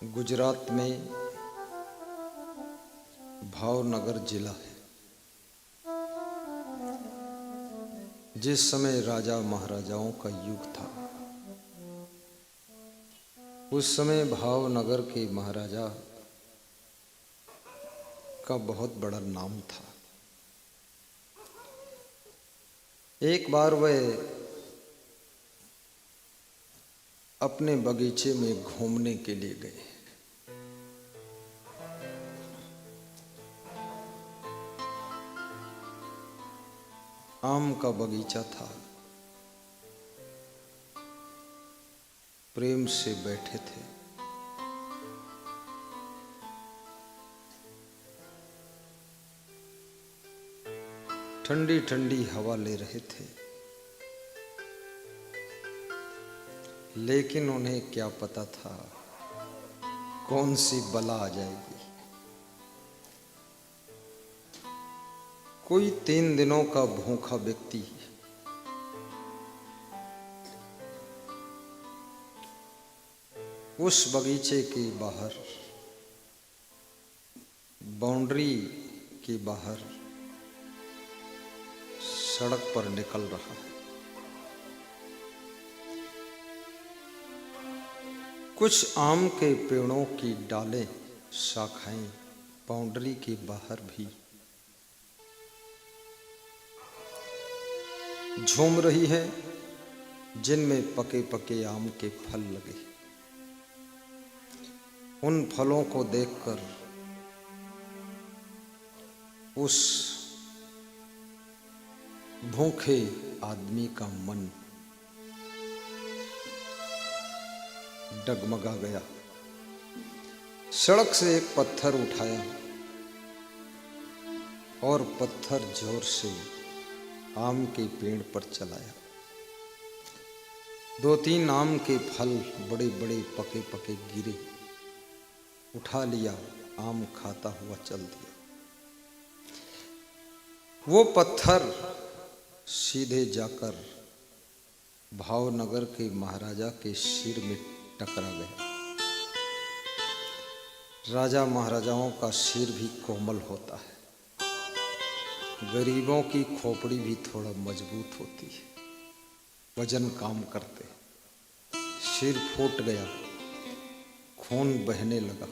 गुजरात में भावनगर जिला है। जिस समय राजा महाराजाओं का युग था, उस समय भावनगर के महाराजा का बहुत बड़ा नाम था। एक बार वह अपने बगीचे में घूमने के लिए गए। आम का बगीचा था। प्रेम से बैठे थे। ठंडी ठंडी हवा ले रहे थे। लेकिन उन्हें क्या पता था कौन सी बला आ जाएगी। कोई 3 दिनों का भूखा व्यक्ति उस बगीचे के बाहर, बाउंड्री के बाहर सड़क पर निकल रहा है। कुछ आम के पेड़ों की डालें, शाखाएं बाउंड्री के बाहर भी झूम रही है, जिनमें पके पके आम के फल लगे। उन फलों को देखकर उस भूखे आदमी का मन डगमगा गया। सड़क से एक पत्थर उठाया और पत्थर जोर से आम के पेड़ पर चलाया। 2-3 आम के फल बड़े बड़े पके पके गिरे। उठा लिया, आम खाता हुआ चल दिया। वो पत्थर सीधे जाकर भावनगर के महाराजा के सिर में टकरा गया। राजा महाराजाओं का सिर भी कोमल होता है, गरीबों की खोपड़ी भी थोड़ा मजबूत होती है, वजन काम करते। सिर फूट गया, खून बहने लगा।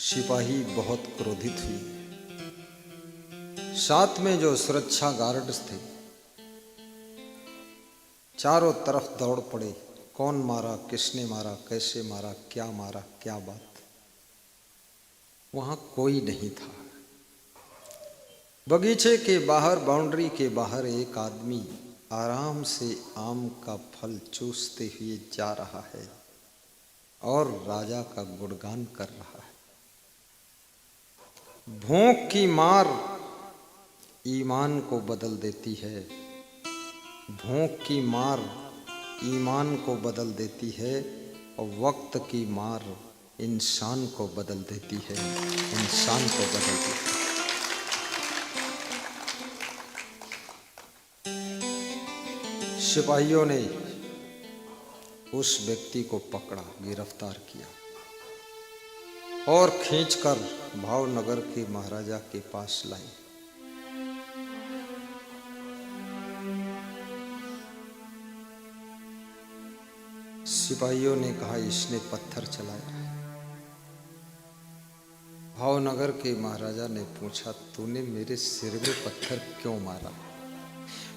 सिपाही बहुत क्रोधित हुए। साथ में जो सुरक्षा गार्ड्स थे चारों तरफ दौड़ पड़े। कौन मारा, किसने मारा, कैसे मारा, क्या मारा, क्या बात। वहां कोई नहीं था। बगीचे के बाहर, बाउंड्री के बाहर एक आदमी आराम से आम का फल चूसते हुए जा रहा है और राजा का गुणगान कर रहा है। भूख की मार ईमान को बदल देती है। भूख की मार ईमान को बदल देती है और वक्त की मार इंसान को बदल देती है, इंसान को बदल देती है। सिपाहियों ने उस व्यक्ति को पकड़ा, गिरफ्तार किया और खींचकर भावनगर के महाराजा के पास लाए। सिपाहियों ने कहा, इसने पत्थर चलाया है। भावनगर के महाराजा ने पूछा, तूने मेरे सिर में पत्थर क्यों मारा?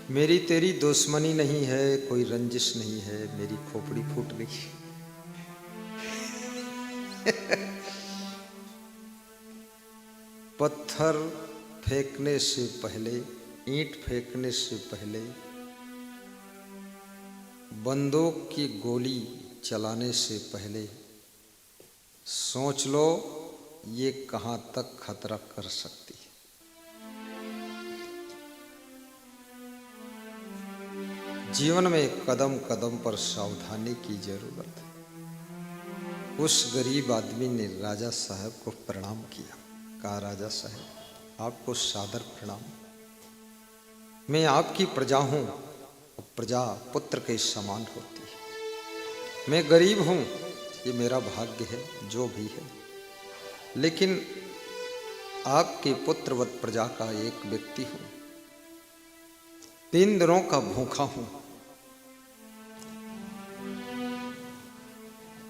मेरी तेरी दुश्मनी नहीं है, कोई रंजिश नहीं है, मेरी खोपड़ी फूट गई। पत्थर फेंकने से पहले, ईंट फेंकने से पहले, बंदूक की गोली चलाने से पहले सोच लो ये कहां तक खतरा कर सकती है। जीवन में कदम कदम पर सावधानी की जरूरत है। उस गरीब आदमी ने राजा साहब को प्रणाम किया। कहा, राजा साहब आपको सादर प्रणाम। मैं आपकी प्रजा हूं। प्रजा पुत्र के समान होती है। मैं गरीब हूं, ये मेरा भाग्य है जो भी है, लेकिन आपके पुत्रवत प्रजा का एक व्यक्ति हूं, 3 दिनों का भूखा हूं।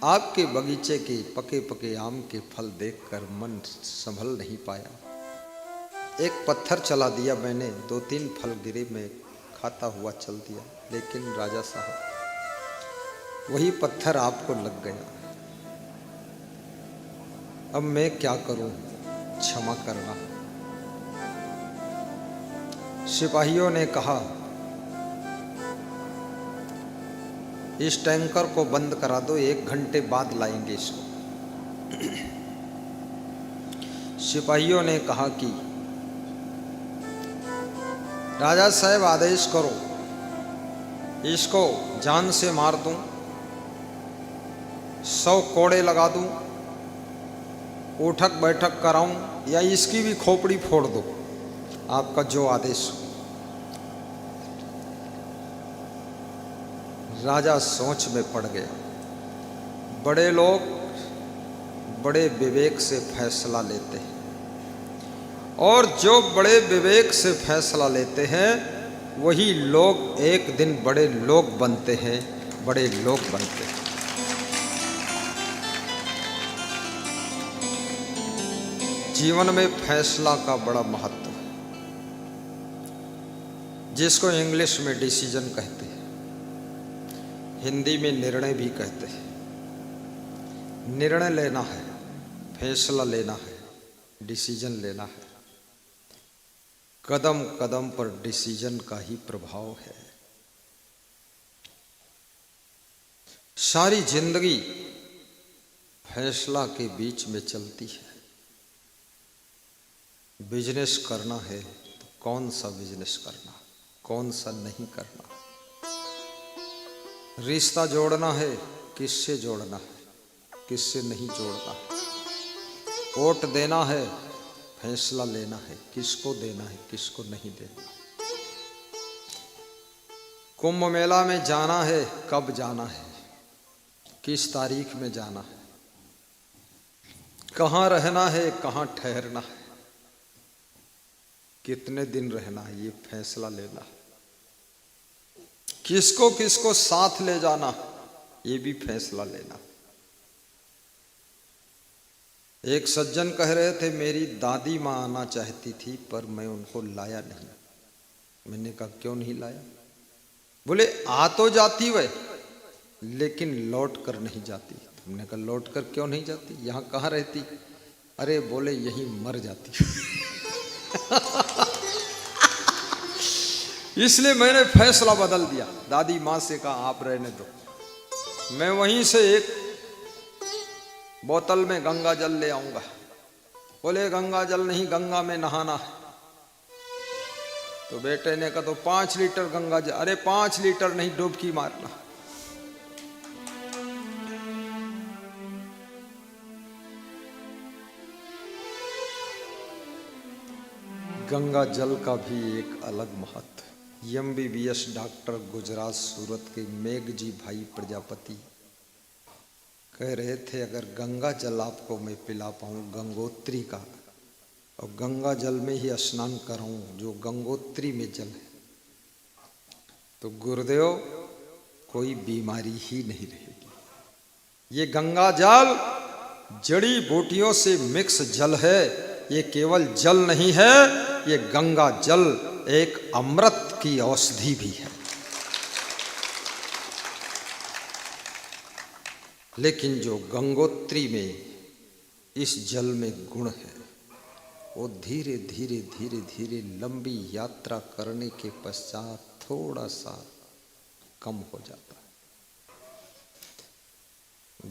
आपके बगीचे के पके पके आम के फल देखकर मन संभल नहीं पाया। एक पत्थर चला दिया मैंने, 2-3 फल गिरे, मैं खाता हुआ चल दिया, लेकिन राजा साहब वही पत्थर आपको लग गया। अब मैं क्या करूं, क्षमा करना। सिपाहियों ने कहा इस टैंकर को बंद करा दो, 1 घंटे बाद लाएंगे इसको। सिपाहियों ने कहा कि राजा साहब आदेश करो, इसको जान से मार दूं, 100 कोड़े लगा दूं, उठक बैठक कराऊं, या इसकी भी खोपड़ी फोड़ दो, आपका जो आदेश हो। राजा सोच में पड़ गया। बड़े लोग बड़े विवेक से फैसला लेते हैं, और जो बड़े विवेक से फैसला लेते हैं वही लोग एक दिन बड़े लोग बनते हैं, बड़े लोग बनते हैं। जीवन में फैसला का बड़ा महत्व है, जिसको इंग्लिश में डिसीजन कहते हैं, हिंदी में निर्णय भी कहते हैं। निर्णय लेना है, फैसला लेना है, डिसीजन लेना है। कदम कदम पर डिसीजन का ही प्रभाव है। सारी जिंदगी फैसला के बीच में चलती है। बिजनेस करना है तो कौन सा बिजनेस करना, कौन सा नहीं करना। रिश्ता जोड़ना है, किससे जोड़ना है, किससे नहीं जोड़ना। वोट देना है, फैसला लेना है, किसको देना है, किसको नहीं देना। कुंभ मेला में जाना है, कब जाना है, किस तारीख में जाना है, कहाँ रहना है, कहाँ ठहरना है, कितने दिन रहना है, ये फैसला लेना है। किसको किसको साथ ले जाना, ये भी फैसला लेना। एक सज्जन कह रहे थे मेरी दादी माँ आना चाहती थी पर मैं उनको लाया नहीं। मैंने कहा क्यों नहीं लाया? बोले आ तो जाती वह, लेकिन लौट कर नहीं जाती। हमने कहा लौट कर क्यों नहीं जाती, यहाँ कहाँ रहती? अरे बोले यहीं मर जाती। इसलिए मैंने फैसला बदल दिया। दादी माँ से कहा आप रहने दो, मैं वहीं से एक बोतल में गंगा जल ले आऊंगा। बोले गंगा जल नहीं, गंगा में नहाना है। तो बेटे ने कहा तो 5 लीटर गंगा जल। अरे 5 लीटर नहीं, डुबकी मारना। गंगा जल का भी एक अलग महत्व है। MBBS डॉक्टर गुजरात सूरत के मेघजी भाई प्रजापति कह रहे थे अगर गंगा जल आपको मैं पिला पाऊँ गंगोत्री का, और गंगा जल में ही स्नान कराऊं जो गंगोत्री में जल है, तो गुरुदेव कोई बीमारी ही नहीं रहेगी। ये गंगा जल जड़ी बूटियों से मिक्स जल है, ये केवल जल नहीं है, ये गंगा जल एक अमृत की औषधि भी है। लेकिन जो गंगोत्री में इस जल में गुण है, वो धीरे धीरे धीरे धीरे लंबी यात्रा करने के पश्चात थोड़ा सा कम हो जाता है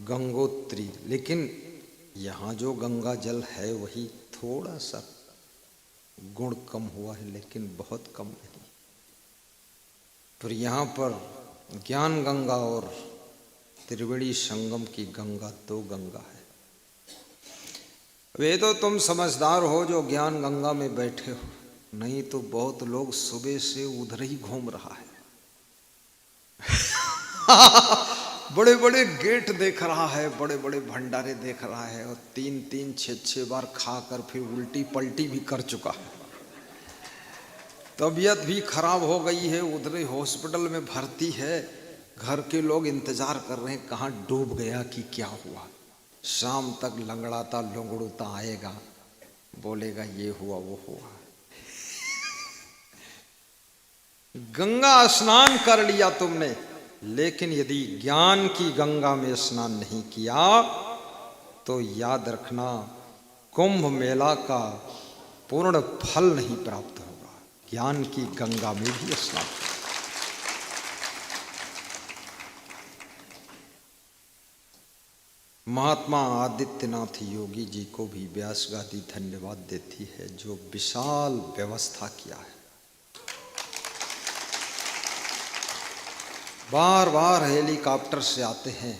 गंगोत्री। लेकिन यहाँ जो गंगा जल है वही थोड़ा सा गुण कम हुआ है, लेकिन बहुत कम नहीं। फिर यहाँ पर ज्ञान गंगा और त्रिवेणी संगम की गंगा 2 गंगा है। वे तो तुम समझदार हो जो ज्ञान गंगा में बैठे हो, नहीं तो बहुत लोग सुबह से उधर ही घूम रहा है। बड़े बड़े गेट देख रहा है, बड़े बड़े भंडारे देख रहा है, और 3-3 6-6 बार खाकर फिर उल्टी पलटी भी कर चुका है। तबीयत भी खराब हो गई है, उधर हॉस्पिटल में भर्ती है। घर के लोग इंतजार कर रहे हैं कहाँ डूब गया कि क्या हुआ। शाम तक लंगड़ाता लंगड़ूता आएगा, बोलेगा ये हुआ वो हुआ। गंगा स्नान कर लिया तुमने, लेकिन यदि ज्ञान की गंगा में स्नान नहीं किया तो याद रखना कुंभ मेला का पूर्ण फल नहीं प्राप्त होगा। ज्ञान की गंगा में भी स्नान। महात्मा आदित्यनाथ योगी जी को भी व्यास गादी धन्यवाद देती है, जो विशाल व्यवस्था किया है। बार बार हेलीकॉप्टर से आते हैं,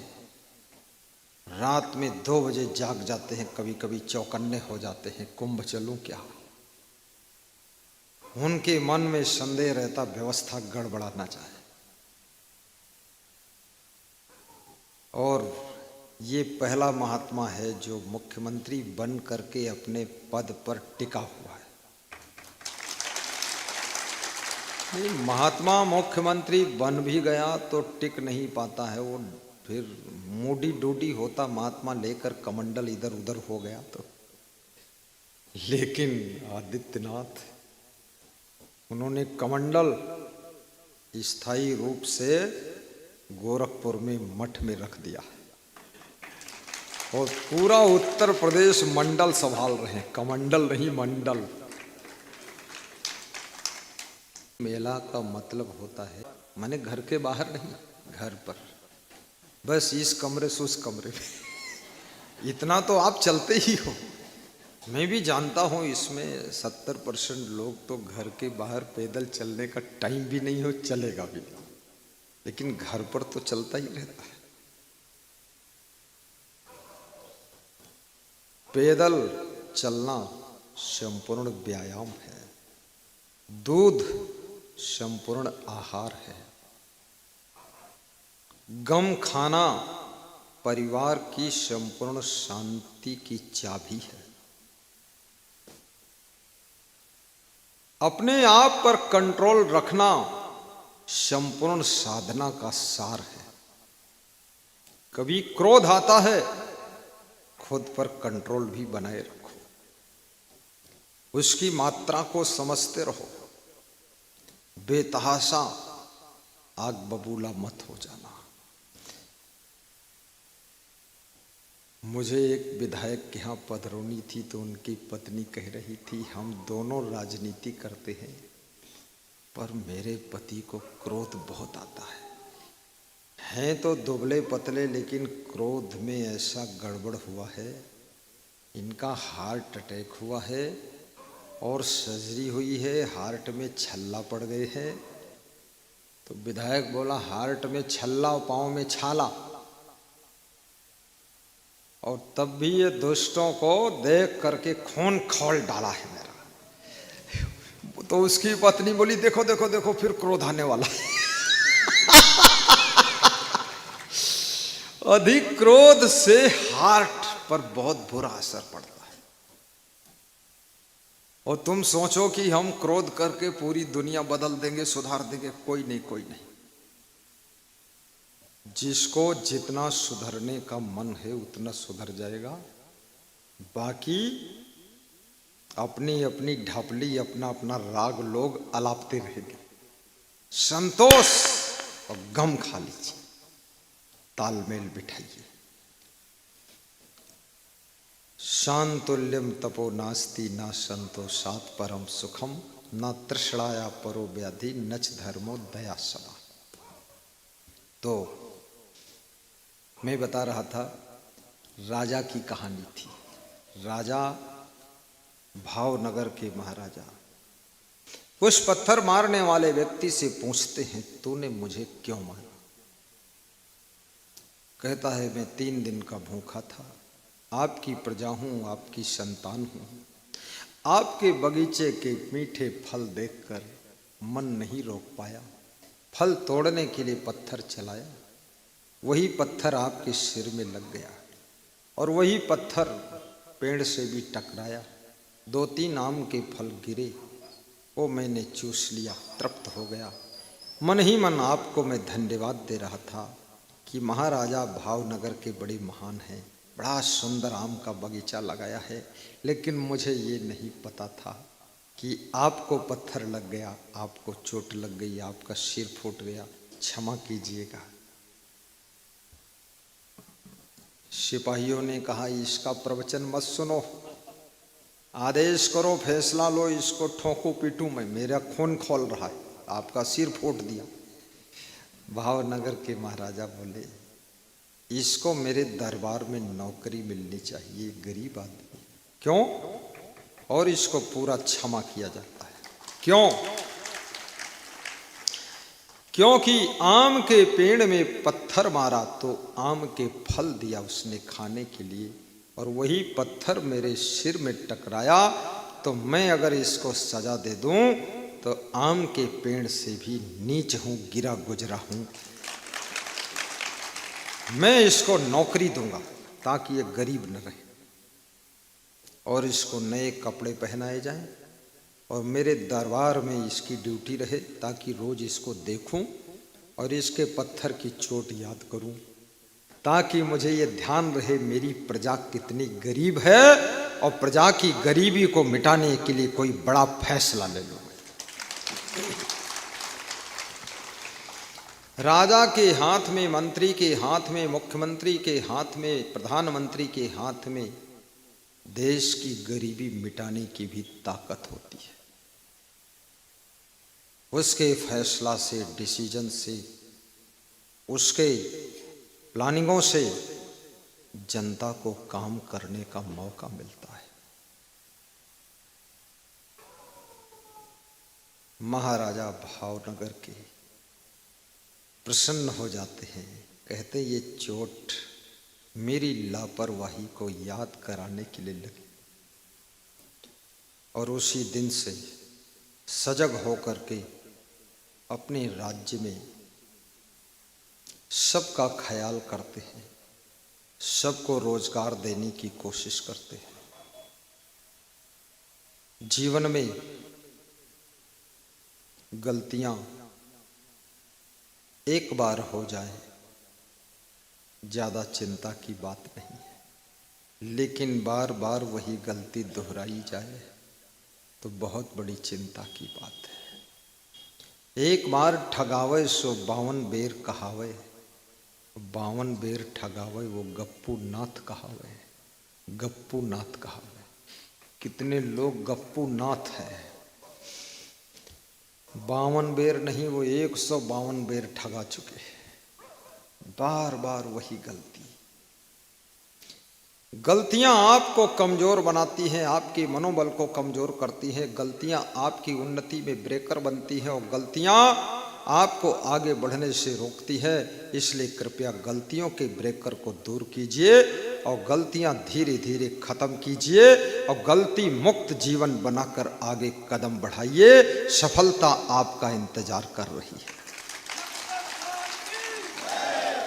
रात में 2 बजे जाग जाते हैं, कभी कभी चौकन्ने हो जाते हैं, कुंभ चलूं क्या। उनके मन में संदेह रहता व्यवस्था गड़बड़ा ना जाए। और ये पहला महात्मा है जो मुख्यमंत्री बन करके अपने पद पर टिका हुआ है। महात्मा मुख्यमंत्री बन भी गया तो टिक नहीं पाता है, वो फिर मोडी डोडी होता, महात्मा लेकर कमंडल इधर उधर हो गया तो। लेकिन आदित्यनाथ, उन्होंने कमंडल स्थायी रूप से गोरखपुर में मठ में रख दिया और पूरा उत्तर प्रदेश मंडल संभाल रहे हैं, कमंडल नहीं मंडल। मेला का मतलब होता है माने घर के बाहर नहीं, घर पर, बस इस कमरे से उस कमरे में। इतना तो आप चलते ही हो। मैं भी जानता हूँ इसमें 70% लोग तो घर के बाहर पैदल चलने का टाइम भी नहीं हो, चलेगा भी, लेकिन घर पर तो चलता ही रहता है। पैदल चलना संपूर्ण व्यायाम है, दूध संपूर्ण आहार है, गम खाना परिवार की संपूर्ण शांति की चाबी है, अपने आप पर कंट्रोल रखना संपूर्ण साधना का सार है। कभी क्रोध आता है, खुद पर कंट्रोल भी बनाए रखो, उसकी मात्रा को समझते रहो, बेतहाशा आग बबूला मत हो जाना। मुझे एक विधायक के यहाँ पधरौनी थी तो उनकी पत्नी कह रही थी, हम दोनों राजनीति करते हैं पर मेरे पति को क्रोध बहुत आता है। हैं तो दुबले पतले, लेकिन क्रोध में ऐसा गड़बड़ हुआ है, इनका हार्ट अटैक हुआ है और सर्जरी हुई है, हार्ट में छल्ला पड़ गए हैं। तो विधायक बोला, हार्ट में छल्ला और पाँव में छाला, और तब भी ये दुष्टों को देख करके खून खौल डाला है मेरा। तो उसकी पत्नी बोली, देखो देखो देखो फिर क्रोध आने वाला है। अधिक क्रोध से हार्ट पर बहुत बुरा असर पड़ता है। और तुम सोचो कि हम क्रोध करके पूरी दुनिया बदल देंगे, सुधार देंगे, कोई नहीं, कोई नहीं। जिसको जितना सुधरने का मन है उतना सुधर जाएगा, बाकी अपनी अपनी ढपली, अपना अपना राग लोग अलापते रहेंगे। संतोष और गम खा लीजिए, तालमेल बिठाइए। शांतुल्यम तपो नास्ति न संतोषात् परम सुखम, न तृष्णाया परो व्याधि नच धर्मो दया समा। तो मैं बता रहा था, राजा की कहानी थी। राजा भावनगर के महाराजा कुछ पत्थर मारने वाले व्यक्ति से पूछते हैं, तूने मुझे क्यों मारा? कहता है, मैं 3 दिन का भूखा था, आपकी प्रजा हूँ, आपकी संतान हूँ, आपके बगीचे के मीठे फल देखकर मन नहीं रोक पाया, फल तोड़ने के लिए पत्थर चलाया, वही पत्थर आपके सिर में लग गया और वही पत्थर पेड़ से भी टकराया। 2-3 आम के फल गिरे, वो मैंने चूस लिया, तृप्त हो गया। मन ही मन आपको मैं धन्यवाद दे रहा था कि महाराजा भावनगर के बड़े महान हैं, बड़ा सुंदर आम का बगीचा लगाया है, लेकिन मुझे ये नहीं पता था कि आपको पत्थर लग गया, आपको चोट लग गई, आपका सिर फूट गया, क्षमा कीजिएगा। सिपाहियों ने कहा, इसका प्रवचन मत सुनो, आदेश करो, फैसला लो, इसको ठोकू पीटूं मैं, मेरा खून खोल रहा है, आपका सिर फूट दिया। भावनगर के महाराजा बोले, इसको मेरे दरबार में नौकरी मिलनी चाहिए, गरीब आदमी। क्यों? और इसको पूरा क्षमा किया जाता है। क्यों? क्योंकि आम के पेड़ में पत्थर मारा तो आम के फल दिया उसने खाने के लिए, और वही पत्थर मेरे सिर में टकराया तो मैं अगर इसको सजा दे दूं तो आम के पेड़ से भी नीच हूं, गिरा गुजरा हूं। मैं इसको नौकरी दूंगा ताकि ये गरीब न रहे, और इसको नए कपड़े पहनाए जाएं, और मेरे दरबार में इसकी ड्यूटी रहे ताकि रोज इसको देखूं और इसके पत्थर की चोट याद करूं, ताकि मुझे ये ध्यान रहे मेरी प्रजा कितनी गरीब है और प्रजा की गरीबी को मिटाने के लिए कोई बड़ा फैसला ले लूं। राजा के हाथ में, मंत्री के हाथ में, मुख्यमंत्री के हाथ में, प्रधानमंत्री के हाथ में देश की गरीबी मिटाने की भी ताकत होती है। उसके फैसला से, डिसीजन से, उसके प्लानिंगों से जनता को काम करने का मौका मिलता है। महाराजा भावनगर के प्रसन्न हो जाते हैं, कहते ये चोट मेरी लापरवाही को याद कराने के लिए लगी, और उसी दिन से सजग होकर के अपने राज्य में सबका ख्याल करते हैं, सबको रोजगार देने की कोशिश करते हैं। जीवन में गलतियां एक बार हो जाए ज्यादा चिंता की बात नहीं है, लेकिन बार बार वही गलती दोहराई जाए तो बहुत बड़ी चिंता की बात है। एक बार ठगावे सो 52 बेर कहावे, 52 बेर ठगावे वो गप्पू नाथ कहावे, गप्पू नाथ कहावे। कितने लोग गप्पू नाथ है, 52 बेर नहीं, वो 152 बेर ठगा चुके हैं। बार बार वही गलतियां आपको कमजोर बनाती हैं, आपके मनोबल को कमजोर करती हैं। गलतियां आपकी उन्नति में ब्रेकर बनती हैं, और गलतियां आपको आगे बढ़ने से रोकती है। इसलिए कृपया गलतियों के ब्रेकर को दूर कीजिए और गलतियां धीरे धीरे खत्म कीजिए, और गलती मुक्त जीवन बनाकर आगे कदम बढ़ाइए। सफलता आपका इंतजार कर रही है।